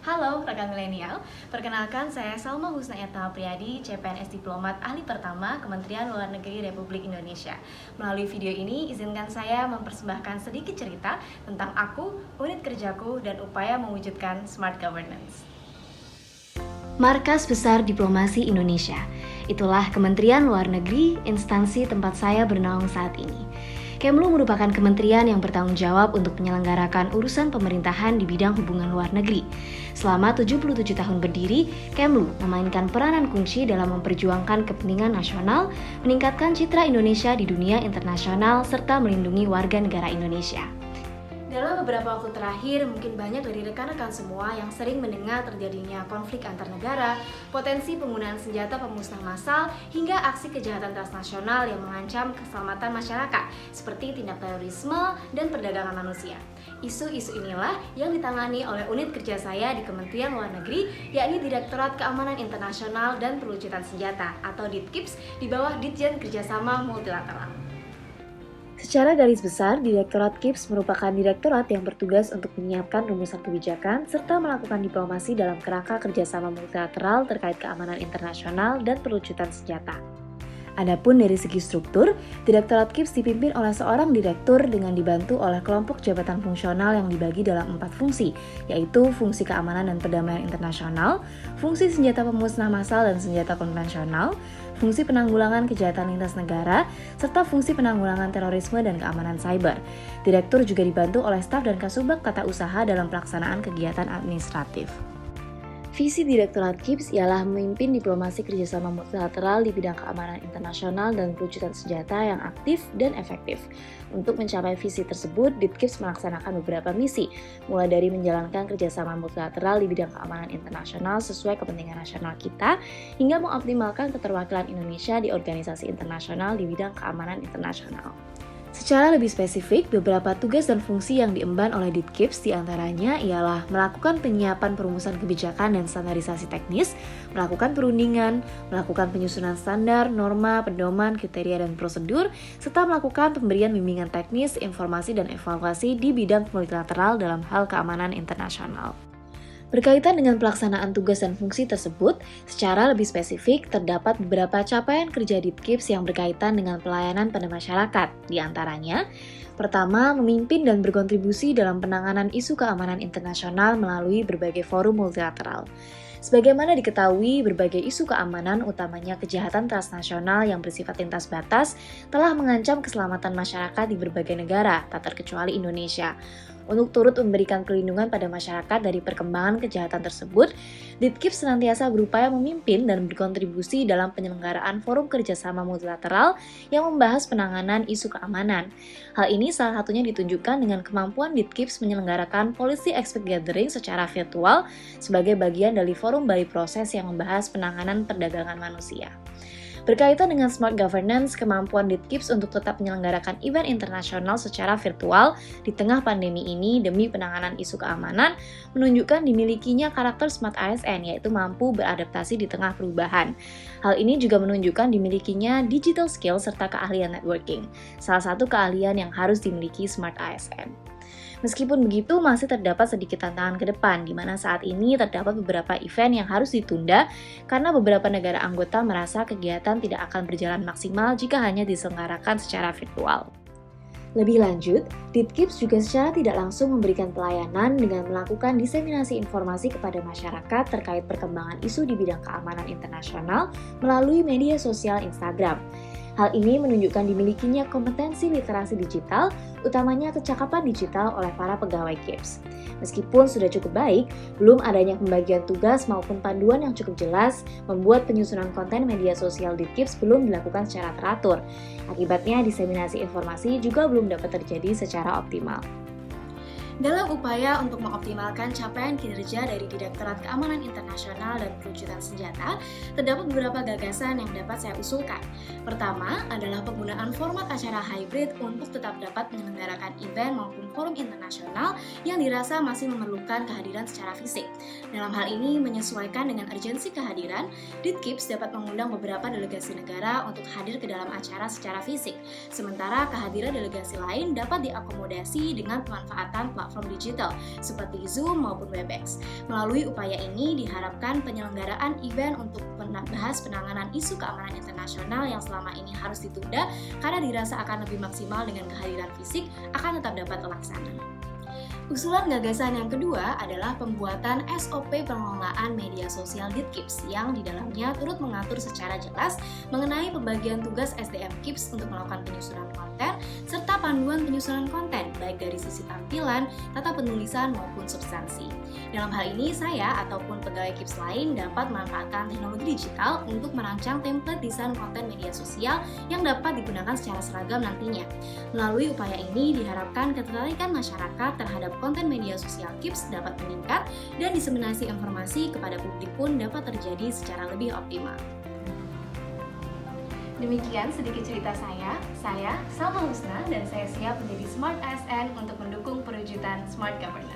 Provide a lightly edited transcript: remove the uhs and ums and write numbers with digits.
Halo rekan milenial, perkenalkan saya Salma Husnaeta Priyadi, CPNS Diplomat Ahli Pertama Kementerian Luar Negeri Republik Indonesia. Melalui video ini, izinkan saya mempersembahkan sedikit cerita tentang aku, unit kerjaku, dan upaya mewujudkan smart governance. Markas Besar Diplomasi Indonesia, itulah Kementerian Luar Negeri, instansi tempat saya bernaung saat ini. Kemlu merupakan kementerian yang bertanggung jawab untuk menyelenggarakan urusan pemerintahan di bidang hubungan luar negeri. Selama 77 tahun berdiri, Kemlu memainkan peranan kunci dalam memperjuangkan kepentingan nasional, meningkatkan citra Indonesia di dunia internasional, serta melindungi warga negara Indonesia. Dalam beberapa waktu terakhir, mungkin banyak dari rekan-rekan semua yang sering mendengar terjadinya konflik antar negara, potensi penggunaan senjata pemusnah massal, hingga aksi kejahatan transnasional yang mengancam keselamatan masyarakat, seperti tindak terorisme dan perdagangan manusia. Isu-isu inilah yang ditangani oleh unit kerja saya di Kementerian Luar Negeri, yakni Direktorat Keamanan Internasional dan Perlucutan Senjata atau DITKIPS di bawah Ditjen Kerjasama Multilateral. Secara garis besar, Direktorat KIPS merupakan direktorat yang bertugas untuk menyiapkan rumusan kebijakan serta melakukan diplomasi dalam kerangka kerjasama multilateral terkait keamanan internasional dan perlucutan senjata. Adapun dari segi struktur, Direktorat KIPS dipimpin oleh seorang direktur dengan dibantu oleh kelompok jabatan fungsional yang dibagi dalam 4 fungsi, yaitu fungsi keamanan dan perdamaian internasional, fungsi senjata pemusnah massal dan senjata konvensional, fungsi penanggulangan kejahatan lintas negara, serta fungsi penanggulangan terorisme dan keamanan cyber. Direktur juga dibantu oleh staf dan kasubag tata usaha dalam pelaksanaan kegiatan administratif. Visi Direktorat KIPS ialah memimpin diplomasi kerjasama multilateral di bidang keamanan internasional dan perlucutan senjata yang aktif dan efektif. Untuk mencapai visi tersebut, DITKIPS melaksanakan beberapa misi, mulai dari menjalankan kerjasama multilateral di bidang keamanan internasional sesuai kepentingan nasional kita, hingga mengoptimalkan keterwakilan Indonesia di organisasi internasional di bidang keamanan internasional. Secara lebih spesifik, beberapa tugas dan fungsi yang diemban oleh DITKIPS diantaranya ialah melakukan penyiapan perumusan kebijakan dan standarisasi teknis, melakukan perundingan, melakukan penyusunan standar, norma, pedoman, kriteria, dan prosedur, serta melakukan pemberian bimbingan teknis, informasi, dan evaluasi di bidang multilateral dalam hal keamanan internasional. Berkaitan dengan pelaksanaan tugas dan fungsi tersebut, secara lebih spesifik terdapat beberapa capaian kerja DITKIPS yang berkaitan dengan pelayanan pada masyarakat. Di antaranya, pertama, memimpin dan berkontribusi dalam penanganan isu keamanan internasional melalui berbagai forum multilateral. Sebagaimana diketahui, berbagai isu keamanan, utamanya kejahatan transnasional yang bersifat lintas batas, telah mengancam keselamatan masyarakat di berbagai negara, tak terkecuali Indonesia. Untuk turut memberikan perlindungan pada masyarakat dari perkembangan kejahatan tersebut, DITKIPS senantiasa berupaya memimpin dan berkontribusi dalam penyelenggaraan forum kerjasama multilateral yang membahas penanganan isu keamanan. Hal ini salah satunya ditunjukkan dengan kemampuan DITKIPS menyelenggarakan Policy Expert Gathering secara virtual sebagai bagian dari forum Bali Proses yang membahas penanganan perdagangan manusia. Berkaitan dengan smart governance, kemampuan DITKIPS untuk tetap menyelenggarakan event internasional secara virtual di tengah pandemi ini demi penanganan isu keamanan menunjukkan dimilikinya karakter smart ASN, yaitu mampu beradaptasi di tengah perubahan. Hal ini juga menunjukkan dimilikinya digital skill serta keahlian networking, salah satu keahlian yang harus dimiliki smart ASN. Meskipun begitu, masih terdapat sedikit tantangan ke depan, di mana saat ini terdapat beberapa event yang harus ditunda karena beberapa negara anggota merasa kegiatan tidak akan berjalan maksimal jika hanya diselenggarakan secara virtual. Lebih lanjut, DITKIPS juga secara tidak langsung memberikan pelayanan dengan melakukan diseminasi informasi kepada masyarakat terkait perkembangan isu di bidang keamanan internasional melalui media sosial Instagram. Hal ini menunjukkan dimilikinya kompetensi literasi digital, utamanya kecakapan digital oleh para pegawai KIPS. Meskipun sudah cukup baik, belum adanya pembagian tugas maupun panduan yang cukup jelas, membuat penyusunan konten media sosial di KIPS belum dilakukan secara teratur. Akibatnya, diseminasi informasi juga belum dapat terjadi secara optimal. Dalam upaya untuk mengoptimalkan capaian kinerja dari Direktorat Keamanan Internasional dan Perlucutan Senjata, terdapat beberapa gagasan yang dapat saya usulkan. Pertama adalah penggunaan format acara hybrid untuk tetap dapat menyelenggarakan event maupun forum internasional yang dirasa masih memerlukan kehadiran secara fisik. Dalam hal ini, menyesuaikan dengan urgensi kehadiran, Ditkips dapat mengundang beberapa delegasi negara untuk hadir ke dalam acara secara fisik, sementara kehadiran delegasi lain dapat diakomodasi dengan pemanfaatan platform digital seperti Zoom maupun Webex. Melalui upaya ini diharapkan penyelenggaraan event untuk membahas penanganan isu keamanan internasional yang selama ini harus ditunda karena dirasa akan lebih maksimal dengan kehadiran fisik akan tetap dapat terlaksana. Usulan gagasan yang kedua adalah pembuatan SOP pengelolaan media sosial Ditkips yang di dalamnya turut mengatur secara jelas mengenai pembagian tugas SDM KIPS untuk melakukan penyusunan konten serta panduan penyusunan konten baik dari sisi tampilan, tata penulisan maupun substansi. Dalam hal ini saya ataupun pegawai KIPS lain dapat memanfaatkan teknologi digital untuk merancang template desain konten media sosial yang dapat digunakan secara seragam nantinya. Melalui upaya ini diharapkan ketertarikan masyarakat terhadap konten media sosial KIPS dapat meningkat dan diseminasi informasi kepada publik pun dapat terjadi secara lebih optimal. Demikian sedikit cerita saya Salma Husna dan saya siap menjadi Smart ASN untuk mendukung perwujudan Smart Governance.